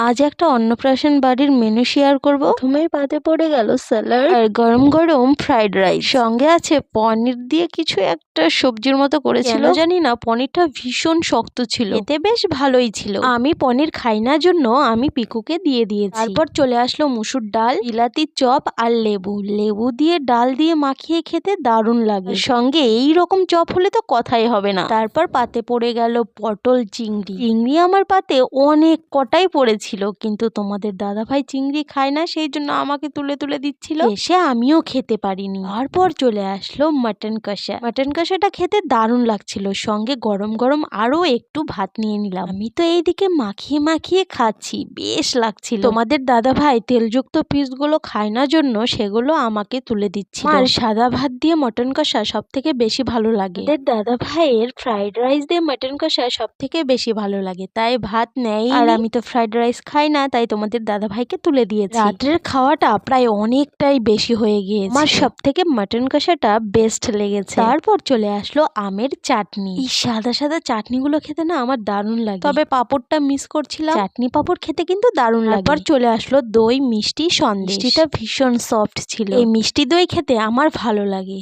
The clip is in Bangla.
আজ একটা অন্নপ্রাশন বাড়ির মেনু শেয়ার করব। প্রথমেই পাতে পড়ে গেল স্যালাড আর গরম গরম ফ্রাইড রাইস, সঙ্গে আছে পনির দিয়ে কিছু একটা সবজির মতো করেছিল। জানি না, পনিরটা ভীষণ শক্ত ছিল, এতে বেশ ভালোই ছিল। আমি পনির খাই না জন্য আমি পিকুকে দিয়ে দিয়েছি। তারপর চলে আসলো মুসুর ডাল, বিলাতি চপ আর লেবু দিয়ে ডাল দিয়ে মাখিয়ে খেতে দারুণ লাগে। সঙ্গে এই রকম চপ হলে তো কথাই হবে না। তারপর পাতে পড়ে গেল পটল চিংড়ি আমার পাতে অনেক কটাই পড়েছিল, কিন্তু তোমাদের দাদাভাই চিংড়ি খায় না, সেই জন্য আমাকে তুলে তুলে দিচ্ছিল। এসে আমিও খেতে পারিনি। তারপর চলে আসলো মাটন কষাটা খেতে দারুণ লাগছিল, সঙ্গে গরম গরম আরো একটু ভাত নিয়ে নিলাম। আমি তো এইদিকে মাখিয়ে মাখিয়ে খাচ্ছি, বেশ লাগছিল। তোমাদের দাদাভাই তেলযুক্ত পিসগুলো খায় না জন্য সেগুলো আমাকে তুলে দিচ্ছিল। আর সাদা ভাত দিয়ে মটন কষা সব থেকে বেশি ভালো লাগে। দাদা ভাইয়ের ফ্রাইড রাইস দিয়ে মটন কষা সব থেকে বেশি ভালো লাগে, তাই ভাত নেই। আর আমি তো ফ্রাইড রাইস খাই না, তাই তোমাদের দাদা ভাইকে তুলে দিয়েছি। রাত্রের খাওয়াটা প্রায় অনেকটাই বেশি হয়ে গিয়েছে, আমার সব থেকে মটন কষাটা বেস্ট লেগেছে। তারপর চলে আসলো আমের চাটনি। এই সাদা সাদা চাটনিগুলো খেতে না আমার দারুণ লাগে, তবে পাঁপড়টা মিস করছিলাম। চাটনি পাঁপড় খেতে কিন্তু দারুণ লাগে। তারপর চলে আসলো দই মিষ্টি সন্দেশ, মিষ্টিটা ভীষণ সফট ছিল। এই মিষ্টি দই খেতে আমার ভালো লাগে।